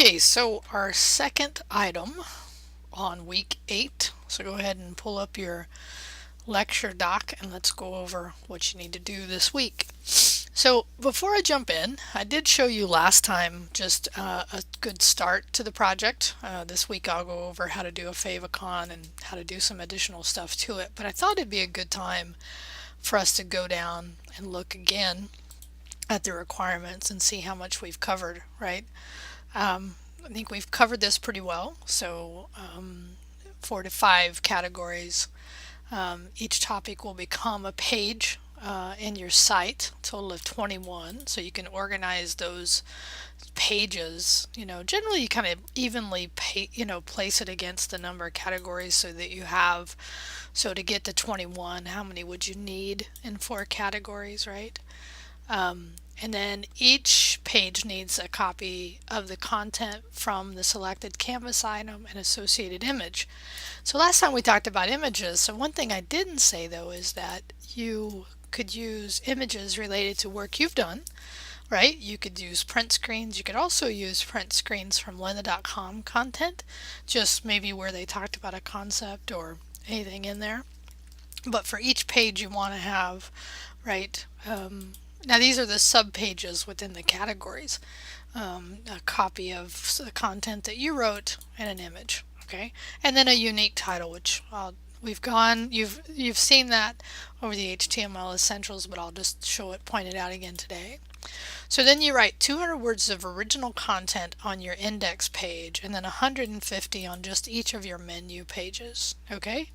Okay, so our second item on week 8. So go ahead and pull up your lecture doc and let's go over what you need to do this week. So before I jump in, I did show you last time just a good start to the project. This week I'll go over how to do a favicon and how to do some additional stuff to it. But I thought it'd be a good time for us to go down and look again at the requirements and see how much we've covered, right? I think we've covered this pretty well. So 4 to 5 categories. Each topic will become a page in your site, a total of 21. So you can organize those pages. Generally you kind of evenly place it against the number of categories so that you have, so to get to 21, how many would you need in 4 categories, right? And then each page needs a copy of the content from the selected Canvas item and associated image. So last time we talked about images. So one thing I didn't say though is that you could use images related to work you've done, right? You could use print screens. You could also use print screens from lynda.com content, just maybe where they talked about a concept or anything in there. But for each page you want to have, right, now these are the sub pages within the categories. A copy of the content that you wrote and an image, okay, and then a unique title, which you've seen that over the HTML essentials, but I'll just show it pointed out again today. So then you write 200 words of original content on your index page and then 150 on just each of your menu pages, okay?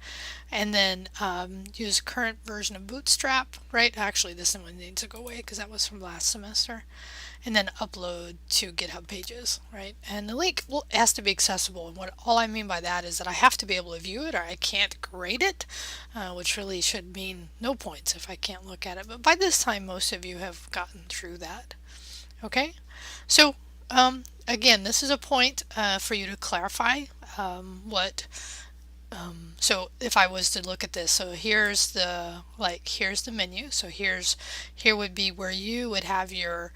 And then use current version of Bootstrap, right? Actually, this one needs to go away because that was from last semester. And then upload to GitHub pages, right? And the link has to be accessible. And all I mean by that is that I have to be able to view it or I can't grade it, which really should mean no points if I can't look at it. But by this time, most of you have gotten through that. Okay, so again, this is a point for you to clarify what. So if I was to look at this, so here's the menu. So here would be where you would have your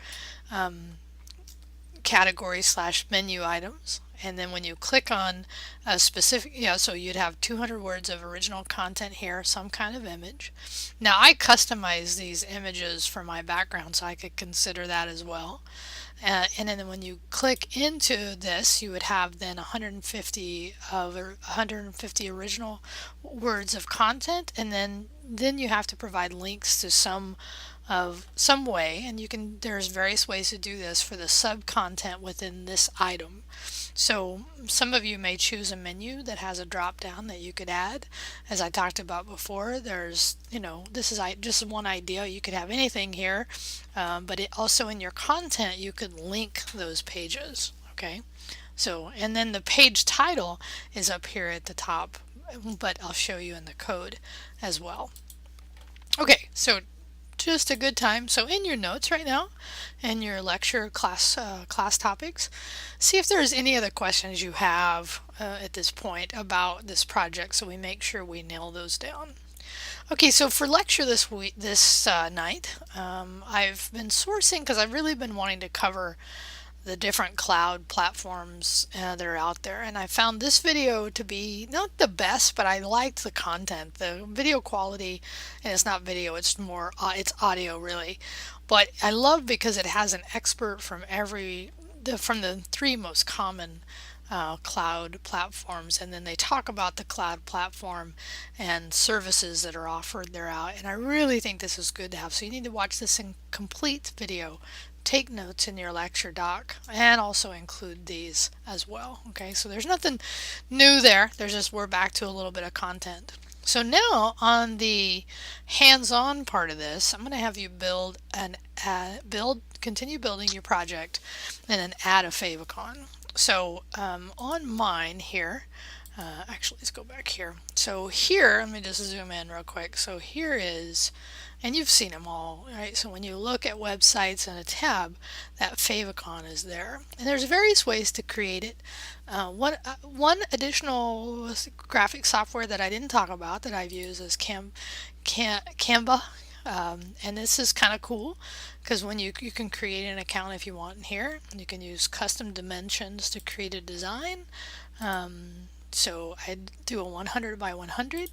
category / menu items. And then when you click on a specific, so you'd have 200 words of original content here, some kind of image. Now I customize these images for my background, so I could consider that as well. And then when you click into this, you would have then 150 original words of content, and then you have to provide links to some way, and there's various ways to do this for the sub content within this item. So some of you may choose a menu that has a drop down that you could add. As I talked about before, there's, this is just one idea. You could have anything here, but it also in your content, you could link those pages. Okay. So, and then the page title is up here at the top, but I'll show you in the code as well. Okay. So just a good time. So in your notes right now, in your lecture class topics, see if there's any other questions you have at this point about this project, so we make sure we nail those down. Okay, so for lecture this night, I've been sourcing because I've really been wanting to cover the different cloud platforms that are out there, and I found this video to be not the best, but I liked the content, the video quality, and it's not video, it's more it's audio really, but I love because it has an expert from from the 3 most common cloud platforms, and then they talk about the cloud platform and services that are offered there out, and I really think this is good to have. So you need to watch this in complete video, take notes in your lecture doc, and also include these as well. Okay, so there's nothing new there, we're back to a little bit of content. So now on the hands-on part of this, I'm going to have you continue building your project and then add a favicon. So on mine here, actually let's go back here. So here, let me just zoom in real quick. So here is, and you've seen them all, right? So when you look at websites in a tab, that favicon is there. And there's various ways to create it. One additional graphic software that I didn't talk about that I've used is Canva. And this is kind of cool because when you can create an account if you want in here. You can use custom dimensions to create a design. So I'd do a 100 by 100,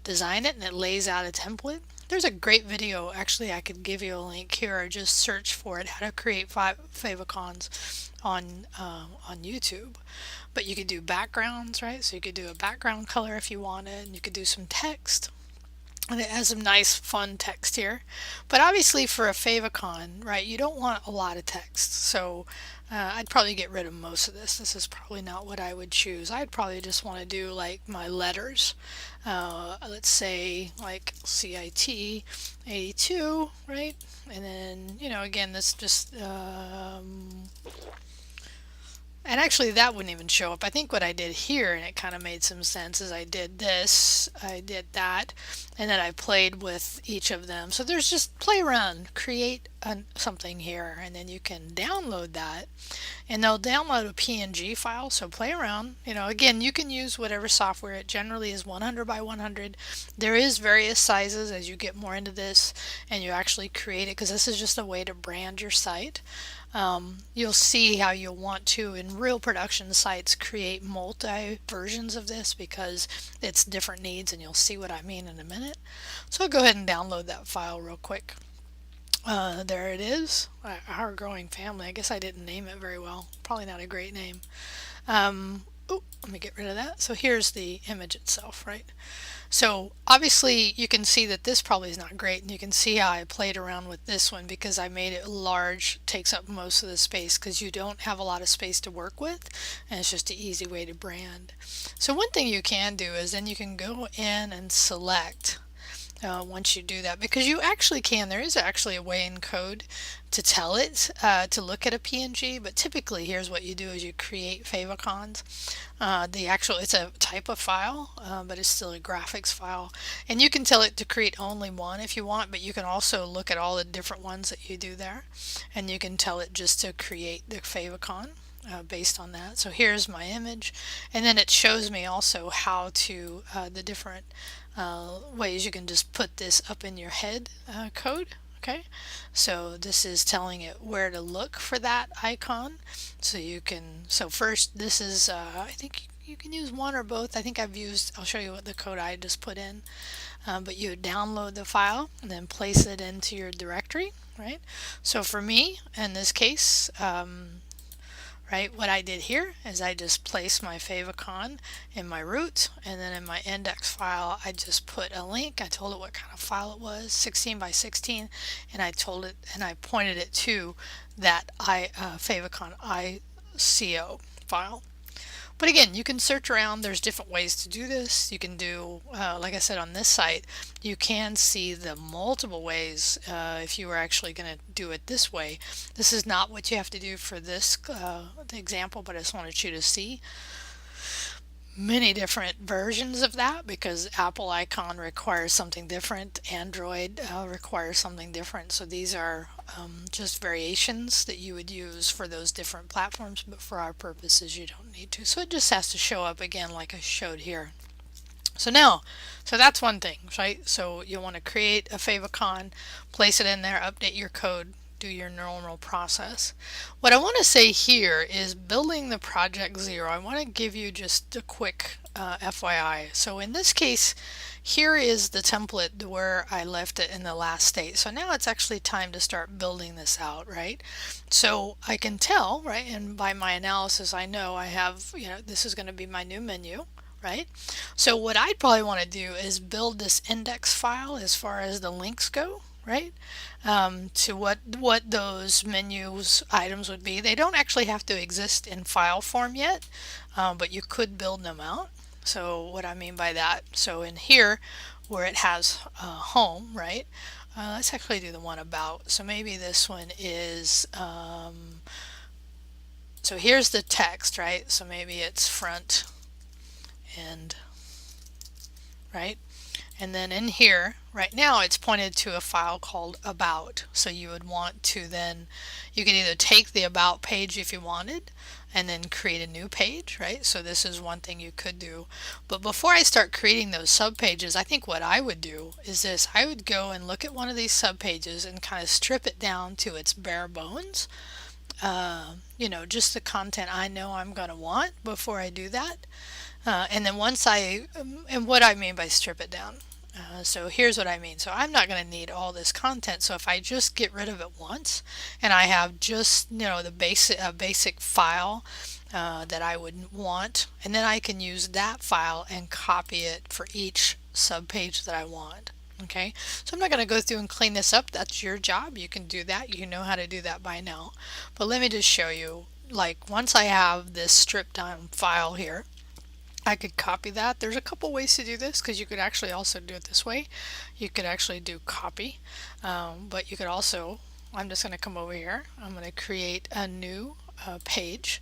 design it, and it lays out a template. There's a great video, actually I could give you a link here, or just search for it, how to create favicons on YouTube. But you could do backgrounds, right? So you could do a background color if you wanted, and you could do some text. And it has some nice fun text here, but obviously for a favicon, right, you don't want a lot of text. So I'd probably get rid of most of this. This is probably not what I would choose. I'd probably just want to do like my letters. Let's say like CIT82, right? And then, again, this just and actually that wouldn't even show up. I think what I did here, and it kind of made some sense, is I did this, I did that, and then I played with each of them. So there's just play around, create something here, and then you can download that. And they'll download a PNG file, so play around. Again, you can use whatever software. It generally is 100 by 100. There is various sizes as you get more into this and you actually create it, because this is just a way to brand your site. You'll see how you'll want to, in real production sites, create multi versions of this because it's different needs, and you'll see what I mean in a minute. So I'll go ahead and download that file real quick. There it is, Our Growing Family. I guess I didn't name it very well. Probably not a great name. Let me get rid of that. So here's the image itself, right? So obviously you can see that this probably is not great, and you can see how I played around with this one because I made it large, takes up most of the space because you don't have a lot of space to work with, and it's just an easy way to brand. So one thing you can do is then you can go in and select once you do that, because you actually can, there is actually a way in code to tell it to look at a PNG, but typically here's what you do is you create favicons. It's a type of file, but it's still a graphics file, and you can tell it to create only one if you want, but you can also look at all the different ones that you do there, and you can tell it just to create the favicon. Based on that. So here's my image, and then it shows me also how to the different ways you can just put this up in your head code. Okay, so this is telling it where to look for that icon. So first this is I think you can use one or both. I think I'll show you what the code I just put in, but you download the file and then place it into your directory, right? So for me in this case, right, what I did here is I just placed my favicon in my root, and then in my index file I just put a link. I told it what kind of file it was, 16 by 16, and I pointed it to that favicon ICO file. But again, you can search around. There's different ways to do this. You can do, like I said, on this site, you can see the multiple ways if you were actually going to do it this way. This is not what you have to do for this example, but I just wanted you to see many different versions of that, because Apple icon requires something different, Android requires something different. So these are just variations that you would use for those different platforms, but for our purposes you don't need to. So it just has to show up again like I showed here. So that's one thing, right? So you want to create a favicon, place it in there, update your code, do your normal process. What I want to say here is building the project 0. I want to give you just a quick FYI. So in this case, here is the template where I left it in the last state. So now it's actually time to start building this out, right? So I can tell, right, and by my analysis I know I have, this is going to be my new menu. Right? So what I'd probably want to do is build this index file as far as the links go, right? To what those menus items would be. They don't actually have to exist in file form yet, but you could build them out. So what I mean by that, so in here where it has home, right? Let's actually do the one about. So maybe this one is, so here's the text, right? So maybe it's front end, right? And then in here, right now, it's pointed to a file called about. So you would want to then, you could either take the about page if you wanted and then create a new page, right? So this is one thing you could do. But before I start creating those sub pages, I think what I would do is this. I would go and look at one of these sub pages and kind of strip it down to its bare bones. You know, just the content I know I'm going to want before I do that. And then once and what I mean by strip it down. So here's what I mean. So I'm not going to need all this content. So if I just get rid of it once and I have just, you know, the basic file that I would want, and then I can use that file and copy it for each subpage that I want. Okay, so I'm not going to go through and clean this up. That's your job. You can do that. You know how to do that by now. But let me just show you, like once I have this stripped down file here, I could copy that. There's a couple ways to do this because you could actually also do it this way. You could actually do copy, but you could also, I'm just going to come over here. I'm going to create a new page,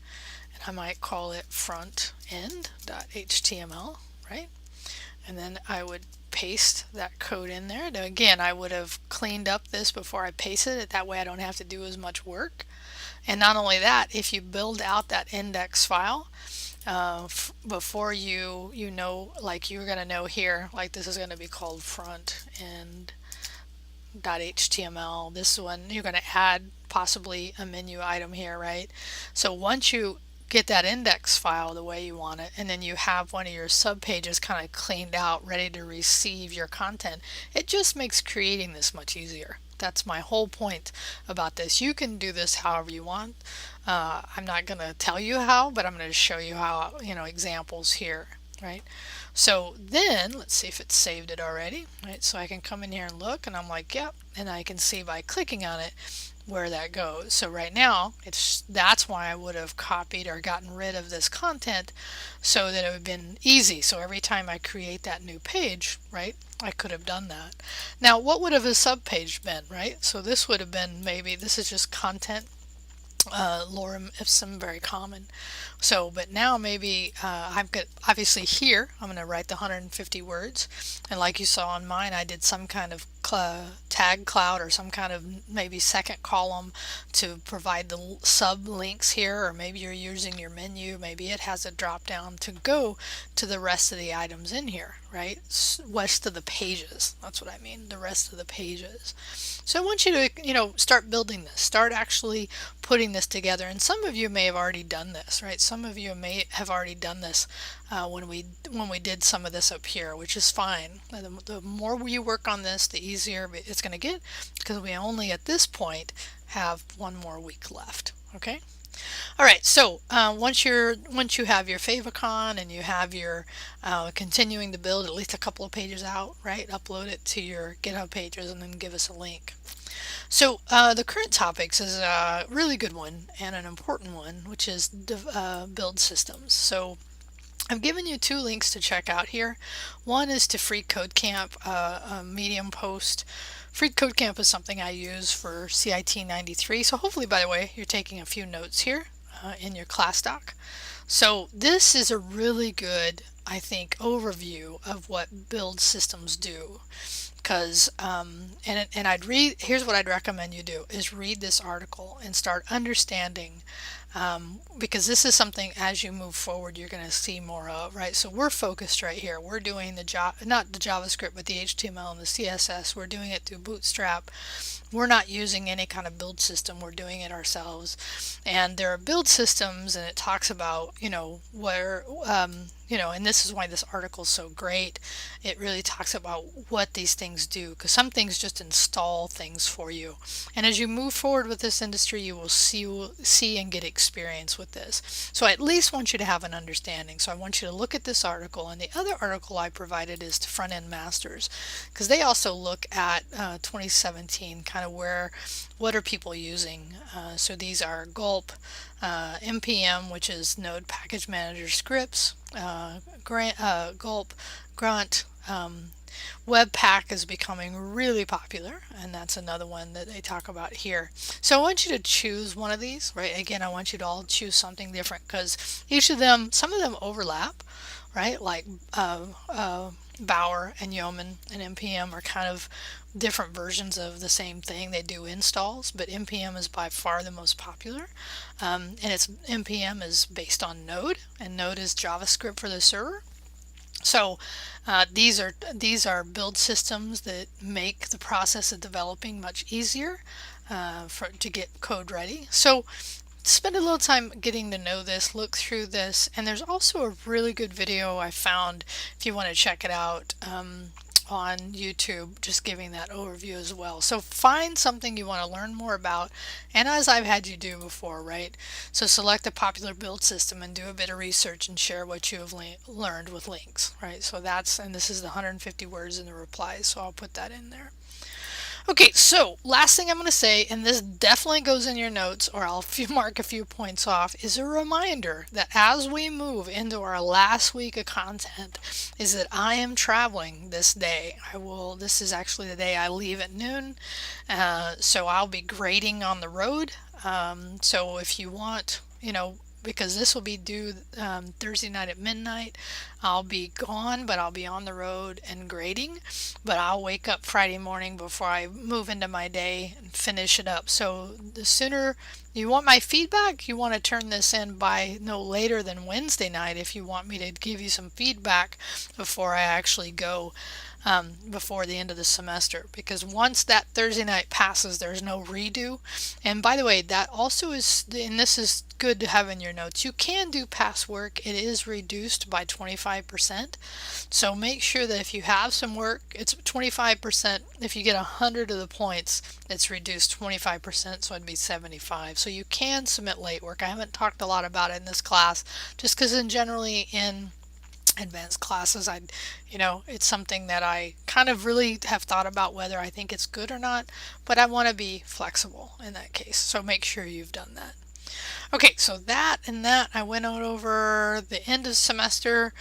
and I might call it frontend.html, right? And then I would paste that code in there. Now again, I would have cleaned up this before I pasted it. That way I don't have to do as much work. And not only that, if you build out that index file, before you know, like you're going to know here, like this is going to be called front end.html. This one you're going to add possibly a menu item here, right? So once you get that index file the way you want it, and then you have one of your sub pages kind of cleaned out, ready to receive your content, it just makes creating this much easier. That's my whole point about this. You can do this however you want. I'm not going to tell you how, but I'm going to show you how, you know, examples here, right? So then let's see if it's saved it already, right? So I can come in here and look, and I'm like, yep, and I can see by clicking on it where that goes. So right now that's why I would have copied or gotten rid of this content so that it would have been easy. So every time I create that new page, right, I could have done that. Now what would have a sub page been, right? So this would have been, maybe this is just content, lorem ipsum, very common. So but now maybe I've got, obviously here I'm going to write the 150 words, and like you saw on mine, I did some kind of tag cloud or some kind of maybe second column to provide the sub links here, or maybe you're using your menu, maybe it has a drop down to go to the rest of the items in here, right? Rest of the pages, that's what I mean, the rest of the pages. So I want you to, you know, start building this, start actually putting this together. And some of you may have already done this, right? Some of you may have already done this when we did some of this up here, which is fine. The more you work on this, the easier it's going to get, because we only at this point have one more week left. Okay. All right, so once you have your favicon and you have your continuing to build at least a couple of pages out, right? Upload it to your GitHub pages and then give us a link. So the current topics is a really good one and an important one, which is build systems. So I've given you two links to check out here. One is to Free Code Camp, a Medium post. Free Code Camp is something I use for CIT93. So hopefully, by the way, you're taking a few notes here in your class doc. So this is a really good, I think, overview of what build systems do. Because here's what I'd recommend you do is read this article and start understanding, because this is something as you move forward you're going to see more of, right? So we're focused right here. We're doing not the JavaScript, but the HTML and the CSS. We're doing it through Bootstrap. We're not using any kind of build system. We're doing it ourselves. And there are build systems, and it talks about, you know, where, you know, and this is why this article is so great. It really talks about what these things do, because some things just install things for you. And as you move forward with this industry, you will see and get experience with this. So I at least want you to have an understanding. So I want you to look at this article, and the other article I provided is to Front End Masters, because they also look at 2017, kind of what are people using. So these are Gulp, NPM, which is Node Package Manager scripts, Gulp, Grunt, Webpack is becoming really popular, and that's another one that they talk about here. So I want you to choose one of these, right? Again, I want you to all choose something different, because each of them, some of them overlap, right? Like Bower and Yeoman and NPM are kind of different versions of the same thing. They do installs, but NPM is by far the most popular. And it's NPM is based on Node, and Node is JavaScript for the server. So these are build systems that make the process of developing much easier to get code ready. So spend a little time getting to know this, look through this, and there's also a really good video I found if you want to check it out on YouTube, just giving that overview as well. So find something you want to learn more about, and as I've had you do before, right? So select a popular build system and do a bit of research and share what you have learned with links, right? So and this is the 150 words in the replies, so I'll put that in there. Okay, so last thing I'm going to say, and this definitely goes in your notes, or I'll mark a few points off, is a reminder that as we move into our last week of content, is that I am traveling this day. This is actually the day I leave at noon, so I'll be grading on the road. So if you want, because this will be due Thursday night at midnight. I'll be gone, but I'll be on the road and grading. But I'll wake up Friday morning before I move into my day and finish it up. So the sooner you want my feedback, you want to turn this in by no later than Wednesday night if you want me to give you some feedback before I actually go. Before the end of the semester, because once that Thursday night passes, there's no redo. And by the way, that also is, and this is good to have in your notes, you can do past work. It is reduced by 25%. So make sure that if you have some work, it's 25%. If you get 100 of the points, it's reduced 25%, so it'd be 75. So you can submit late work. I haven't talked a lot about it in this class, just because generally in advanced classes, it's something that I kind of really have thought about whether I think it's good or not, but I want to be flexible in that case. So make sure you've done that. Okay, so that I went over the end of semester.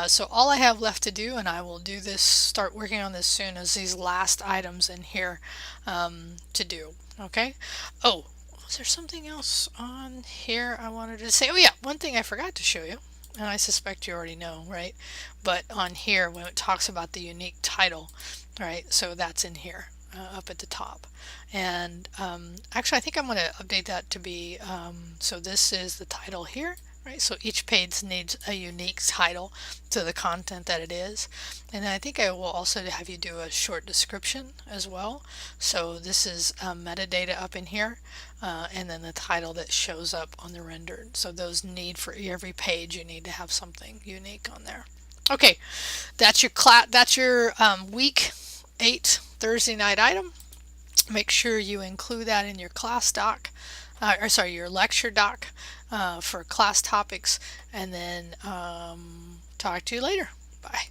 So all I have left to do, and I will do this, start working on this soon, is these last items in here to do. Okay. Oh, was there something else on here I wanted to say? Oh yeah, one thing I forgot to show you. And I suspect you already know, right? But on here, when it talks about the unique title, right? So that's in here up at the top. And actually, I think I'm going to update that to be, so this is the title here, right? So each page needs a unique title to the content that it is. And then I think I will also have you do a short description as well. So this is metadata up in here, and then the title that shows up on the rendered. So those for every page, you need to have something unique on there. Okay, that's your week 8 Thursday night item. Make sure you include that in your class doc, your lecture doc for class topics, and then talk to you later. Bye.